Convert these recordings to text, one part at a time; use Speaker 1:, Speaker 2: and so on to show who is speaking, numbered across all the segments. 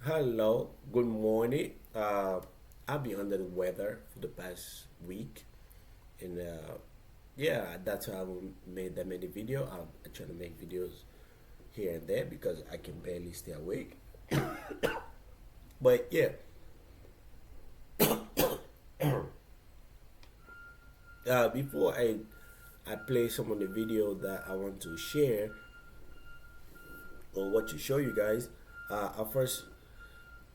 Speaker 1: Hello, good morning. I've been under the weather for the past week, and yeah, that's why I made that many video. I try to make videos here and there because I can barely stay awake. But yeah, before I play some of the video that I want to share or what to show you guys, I first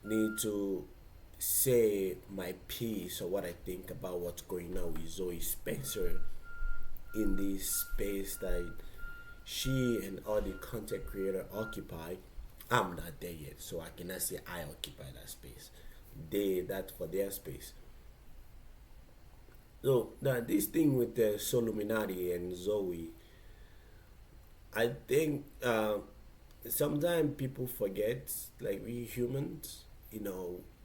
Speaker 1: need to say my piece or what I think about what's going on with Zoe Spencer in this space that she and all the content creator occupy. I'm not there yet, so I cannot say I occupy that space. They that for their space. So now this thing with the Soluminati and Zoe, I think sometimes people forget, like we humans,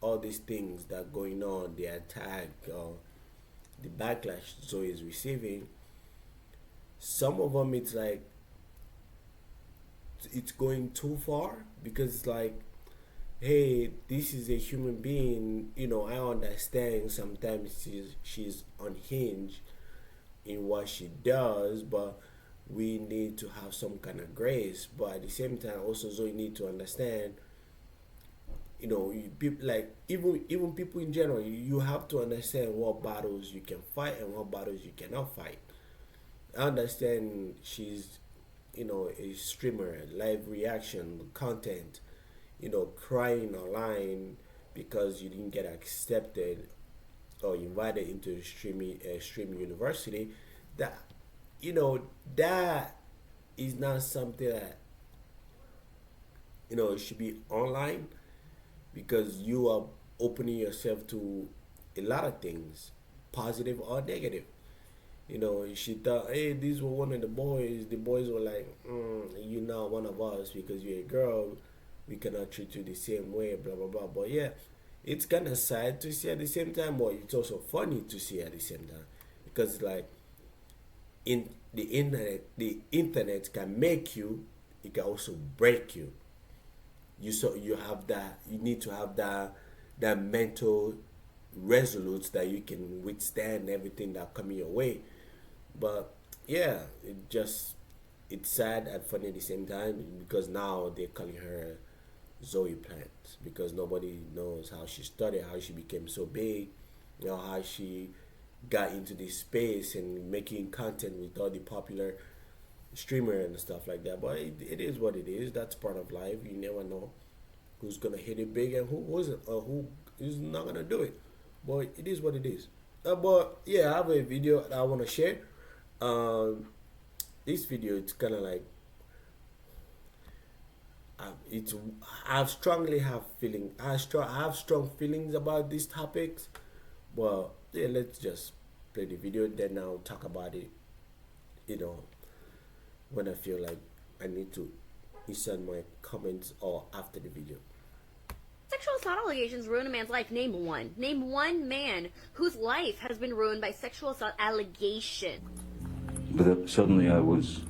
Speaker 1: all these things that going on, the attack or the backlash Zoe is receiving. Some of them, it's like it's going too far because it's like, hey, this is a human being. I understand sometimes she's unhinged in what she does, but we need to have some kind of grace. But at the same time, also Zoe need to understand, people like even people in general, you have to understand what battles you can fight and what battles you cannot fight. I understand she's, a streamer, live reaction content, crying online because you didn't get accepted or invited into the stream university. That that is not something that it should be online because you are opening yourself to a lot of things, positive or negative. She thought, hey, these were one of the boys. The boys were like, you're not one of us because you're a girl. We cannot treat you the same way, blah, blah, blah. But yeah, it's kind of sad to see at the same time, but it's also funny to see at the same time. Because, like, in the internet can make you, it can also break you. You have that, you need to have that mental resolute that you can withstand everything that coming your way. But yeah, it's sad and funny at the same time because now they're calling her Zoe Plant because nobody knows how she started, how she became so big, how she got into this space and making content with all the popular streamer and stuff like that. But it is what it is. That's part of life. You never know who's gonna hit it big and who wasn't, or who is not gonna do it. But it is what it is. But yeah, I have a video that I want to share. Um, this video, it's kind of like it's I strongly have feeling. I have strong feelings about these topics. Well, yeah, let's just play the video. Then I'll talk about it. You know, when I feel like I need to insert my comments or after the video.
Speaker 2: Sexual assault allegations ruin a man's life. Name one. Name one man whose life has been ruined by sexual assault allegation.
Speaker 3: But suddenly I was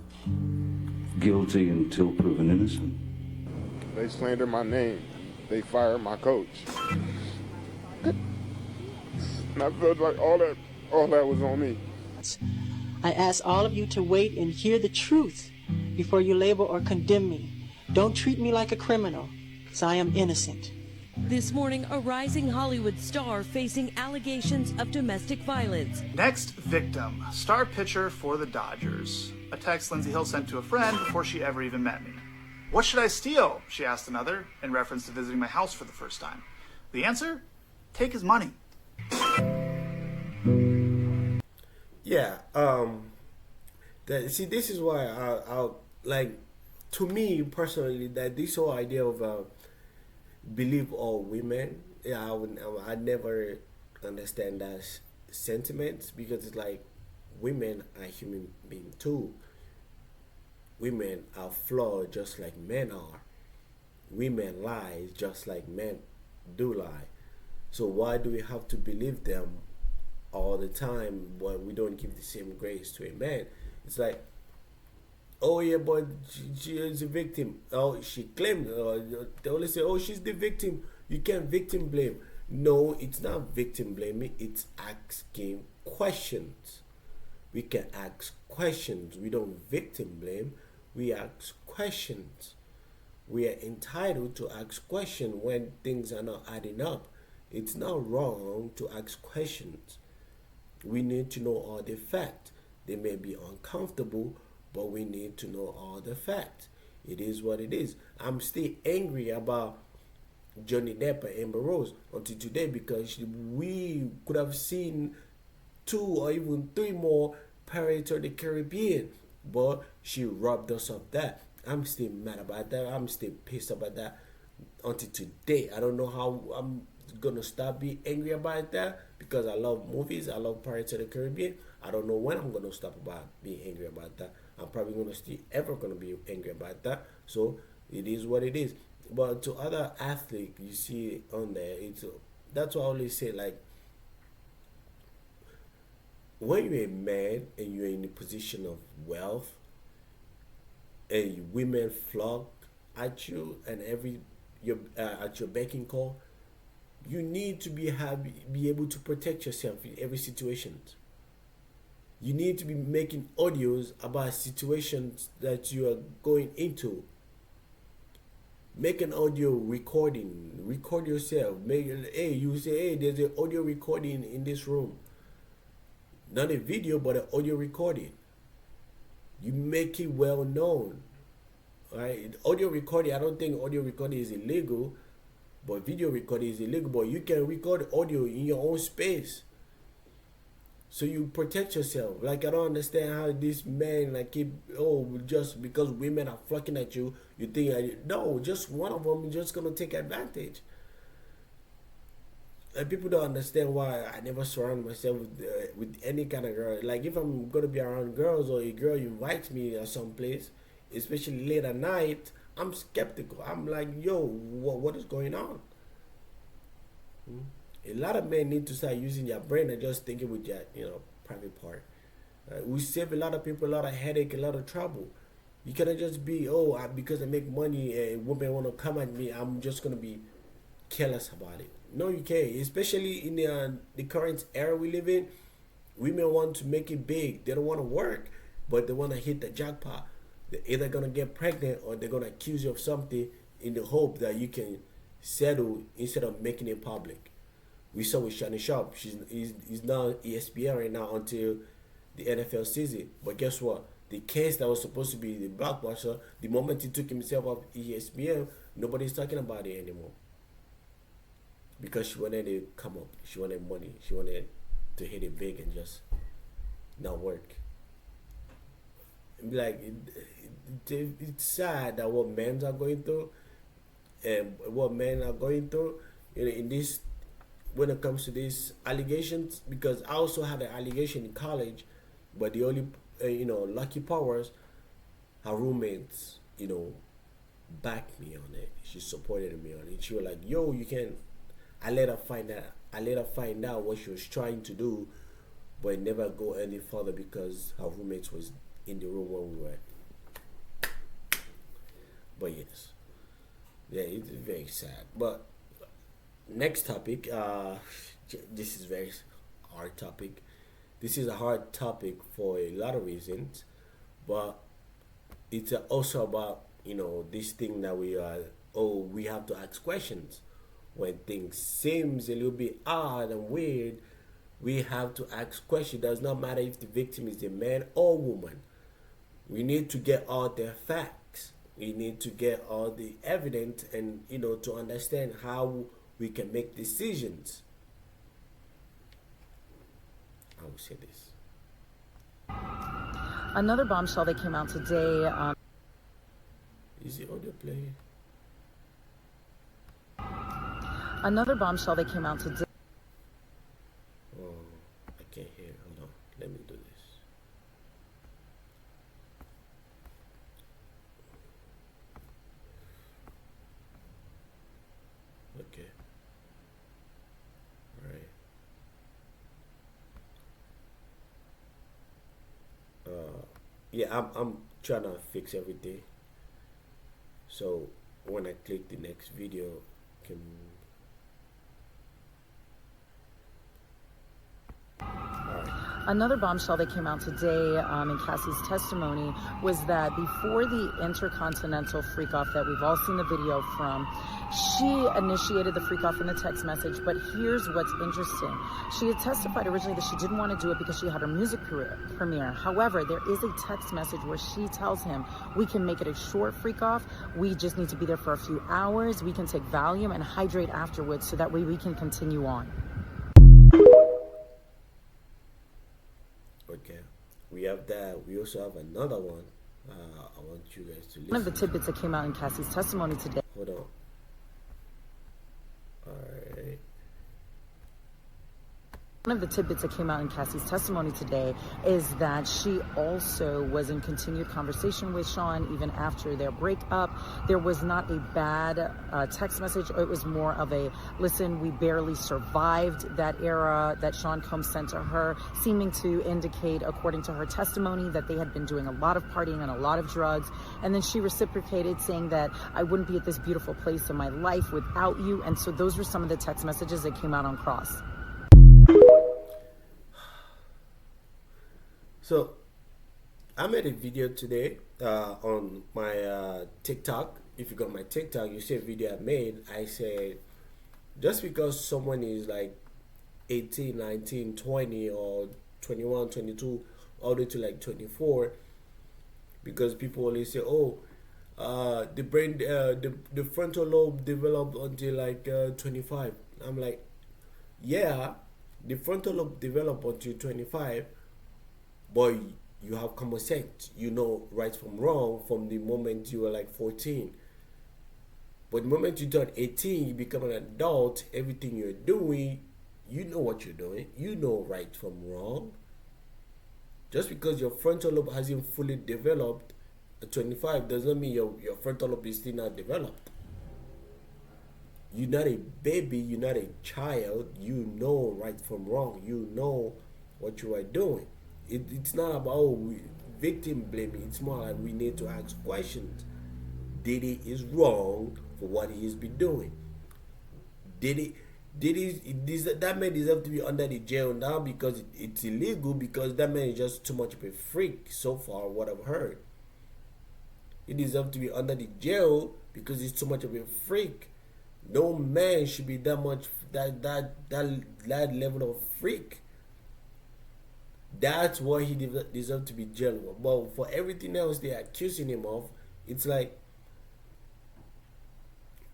Speaker 3: guilty until proven innocent.
Speaker 4: They slander my name. They fire my coach. And I felt like all that was on me.
Speaker 5: I ask all of you to wait and hear the truth before you label or condemn me. Don't treat me like a criminal, because I am innocent.
Speaker 6: This morning, a rising Hollywood star facing allegations of domestic violence.
Speaker 7: Next victim, star pitcher for the Dodgers. A text Lindsey Hill sent to a friend before she ever even met me. What should I steal? She asked another, in reference to visiting my house for the first time. The answer? Take his money.
Speaker 1: Yeah, see, this is why I'll like, to me personally, that this whole idea of believe all women, yeah, I never understand that sentiment because it's like women are human beings too. Women are flawed just like men are. Women lie just like men do lie. So why do we have to believe them all the time when we don't give the same grace to a man? It's like oh yeah, but she is a victim. Oh, she claimed. They always say, oh, she's the victim. You can't victim blame. No, it's not victim blaming. It's asking questions. We can ask questions. We don't victim blame. We ask questions. We are entitled to ask questions when things are not adding up. It's not wrong to ask questions. We need to know all the facts. They may be uncomfortable, but we need to know all the facts. It is what it is. I'm still angry about Johnny Depp and Amber Rose until today because we could have seen 2 or even 3 more Pirates of the Caribbean, but she robbed us of that. I'm still mad about that. I'm still pissed about that until today. I don't know how I'm gonna stop being angry about that because I love movies. I love Pirates of the Caribbean. I don't know when I'm gonna stop about being angry about that. I'm probably gonna still ever gonna be angry about that. So it is what it is. But to other athletes, you see on there, it's that's what I always say. Like when you're a man and you're in a position of wealth, and women flock at you and at your beck and call, you need to be able to protect yourself in every situation. You need to be making audios about situations that you are going into. Make an audio recording. Record yourself. You say, hey, there's an audio recording in this room. Not a video, but an audio recording. You make it well known. Right? Audio recording, I don't think audio recording is illegal, but video recording is illegal. But you can record audio in your own space. So you protect yourself. Like, I don't understand how this man like keep, just because women are flocking at you, you think, no, just one of them is just gonna take advantage. And people don't understand why I never surround myself with any kind of girl. Like, if I'm gonna be around girls or a girl invites me at some place, especially late at night, I'm skeptical. I'm like, yo, what is going on? A lot of men need to start using their brain and just thinking with their, private part. We save a lot of people a lot of headache, a lot of trouble. You cannot just be, because I make money and women want to come at me, I'm just going to be careless about it. No, you can't. Especially in the current era we live in, women want to make it big. They don't want to work, but they want to hit the jackpot. They're either going to get pregnant or they're going to accuse you of something in the hope that you can settle instead of making it public. We saw with Shannon Sharp. He's now ESPN right now until the NFL season. But guess what? The case that was supposed to be the blockbuster, the moment he took himself off ESPN, nobody's talking about it anymore. Because she wanted to come up. She wanted money. She wanted to hit it big and just not work. Like, it's sad that what men are going through and what men are going through in this, when it comes to these allegations, because I also had an allegation in college, but the only, lucky powers, her roommates, backed me on it. She supported me on it. She was like, yo, you can. I let her find out what she was trying to do, but it never go any further because her roommates was in the room when we were. But yes, yeah, it's very sad. But next topic, this is very hard topic. This is a hard topic for a lot of reasons, but it's also about this thing that we have to ask questions. When things seems a little bit odd and weird, we have to ask questions. It does not matter if the victim is a man or woman. We need to get all the facts. We need to get all the evidence and, to understand how we can make decisions. I will say this.
Speaker 8: Another bombshell that came out today.
Speaker 1: Is the audio playing?
Speaker 8: Another bombshell that came out today.
Speaker 1: Oh, I can't hear. Hold on. Let me do this. Okay. All right. Yeah, I'm trying to fix everything. So when I click the next video, can
Speaker 8: Another bombshell that came out today in Cassie's testimony was that before the Intercontinental freak-off that we've all seen the video from, she initiated the freak-off in the text message, but here's what's interesting. She had testified originally that she didn't want to do it because she had her music premiere. However, there is a text message where she tells him, we can make it a short freak-off, we just need to be there for a few hours, we can take Valium and hydrate afterwards so that way we can continue on.
Speaker 1: Okay, we have that. We also have another one. I want you guys to listen.
Speaker 8: One of the tidbits that came out in Cassie's testimony today.
Speaker 1: Hold on. All right.
Speaker 8: One of the tidbits that came out in Cassie's testimony today is that she also was in continued conversation with Sean even after their breakup. There was not a bad text message. It was more of a, listen, we barely survived that era that Sean Combs sent to her, seeming to indicate, according to her testimony, that they had been doing a lot of partying and a lot of drugs. And then she reciprocated, saying that I wouldn't be at this beautiful place in my life without you. And so those were some of the text messages that came out on Cross.
Speaker 1: So I made a video today on my TikTok. If you go on my TikTok, you see a video I made. I said, just because someone is like 18, 19, 20 or 21, 22, all the way to like 24, because people always say, oh, the brain, the frontal lobe developed until like 25. I'm like, yeah, the frontal lobe developed until 25, but you have common sense. You know right from wrong from the moment you were like 14. But the moment you turn 18, you become an adult, everything you're doing, you know what you're doing. You know right from wrong. Just because your frontal lobe hasn't fully developed at 25 doesn't mean your frontal lobe is still not developed. You're not a baby, you're not a child. You know right from wrong. You know what you are doing. It's not about victim blaming. It's more like we need to ask questions. Diddy is wrong for what he has been doing. That man deserves to be under the jail now because it's illegal, because that man is just too much of a freak so far, what I've heard. He deserves to be under the jail because he's too much of a freak. No man should be that much that level of freak. That's why he deserves to be jailed. But for everything else they're accusing him of, it's like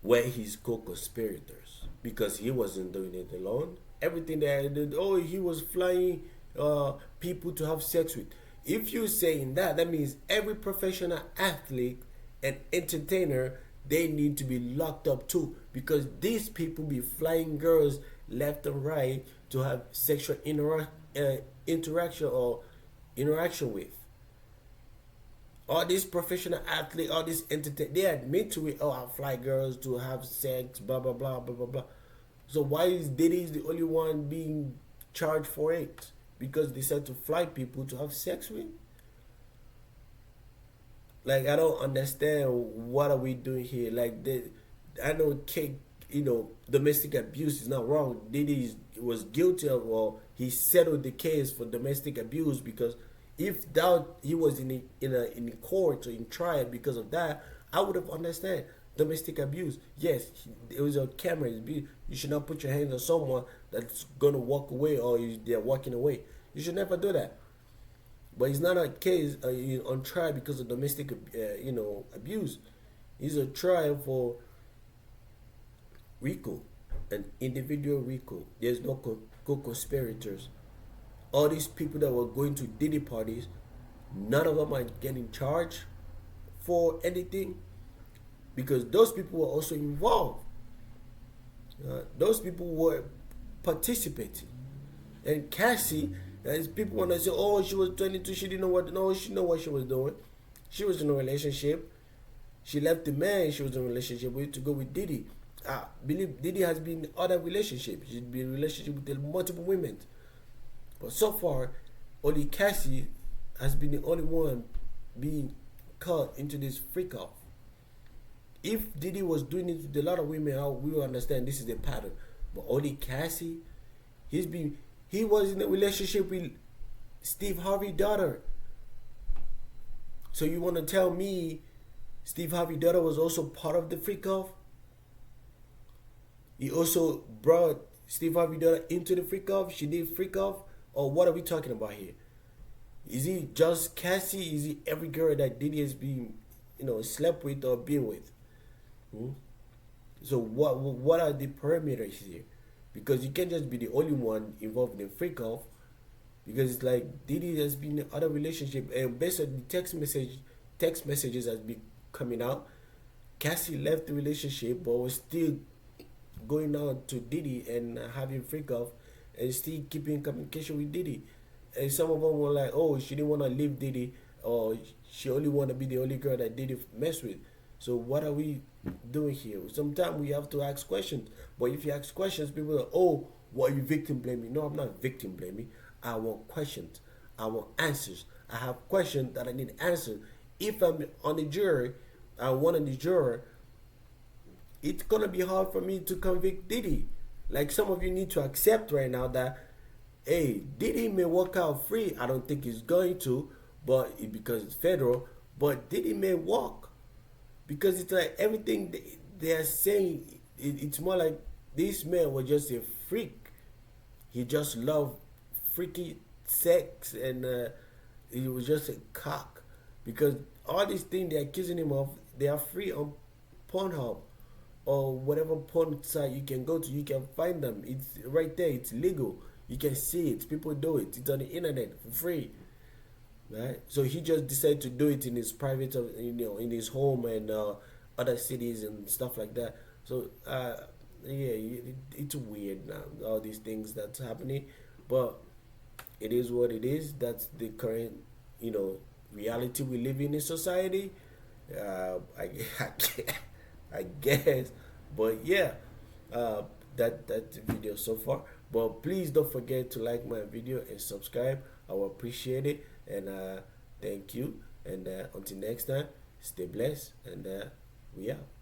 Speaker 1: where he's co-conspirators, because he wasn't doing it alone. Everything they did, oh, he was flying people to have sex with. If you're saying that means every professional athlete and entertainer, they need to be locked up too, because these people be flying girls left and right to have sexual interaction with. All these professional athletes, all these entertainers, they admit to it. Oh, I fly girls to have sex, blah blah blah blah blah blah. So why is Diddy the only one being charged for it? Because they said to fly people to have sex with. Like, I don't understand, what are we doing here? Like, I know domestic abuse is not wrong. Diddy was guilty of, or he settled the case for domestic abuse, because if that he was in court or in trial because of that, I would have understand domestic abuse. Yes, it was on camera. You should not put your hands on someone that's gonna walk away, or they're walking away. You should never do that. But it's not a case on trial because of domestic abuse. It's a trial for RICO, an individual RICO. There's no co-conspirators. All these people that were going to Diddy parties, none of them are getting charged for anything, because those people were also involved. Those people were participating. And Cassie, as people want to say, oh, she was 22, she didn't know what. No, she knew what she was doing. She was in a relationship. She left the man she was in a relationship with to go with Diddy. I believe Diddy has been in other relationships. She's been in a relationship with multiple women. But so far, only Cassie has been the only one being caught into this freak off. If Diddy was doing it with a lot of women, we will understand this is the pattern. But only Cassie, he was in a relationship with Steve Harvey's daughter. So you want to tell me Steve Harvey's daughter was also part of the freak off? He also brought Steve Harvey's daughter into the freak off? She did freak off? Or what are we talking about here? Is he just Cassie? Is he every girl that Diddy has been, slept with or been with? So what are the parameters here? Because you can't just be the only one involved in freak off. Because it's like Diddy has been in other relationship, and based on the text messages has been coming out, Cassie left the relationship but was still going out to Diddy and having freak off and still keeping communication with Diddy. And some of them were like, oh, she didn't want to leave Diddy, or she only want to be the only girl that Diddy mess with. So what are we doing here? Sometimes we have to ask questions. But if you ask questions, people are, oh, what are you victim blaming? No, I'm not victim blaming. I want questions. I want answers. I have questions that I need answers. If I'm on the jury, one of the juror, it's going to be hard for me to convict Diddy. Like some of you need to accept right now that, hey, Diddy may walk out free. I don't think he's going to, but because it's federal. But Diddy may walk. Because it's like everything they are saying, it's more like this man was just a freak. He just loved freaky sex, and he was just a cock. Because all these things they're accusing him of, they are free on Pornhub or whatever porn site you can go to. You can find them. It's right there. It's legal. You can see it. People do it. It's on the internet for free. Right? So he just decided to do it in his private, in his home and other cities and stuff like that. So it's weird now, all these things that's happening, but it is what it is. That's the current, reality we live in society. I guess, but yeah, that's the video so far. But please don't forget to like my video and subscribe. I will appreciate it. And thank you. And until next time, stay blessed. And we out.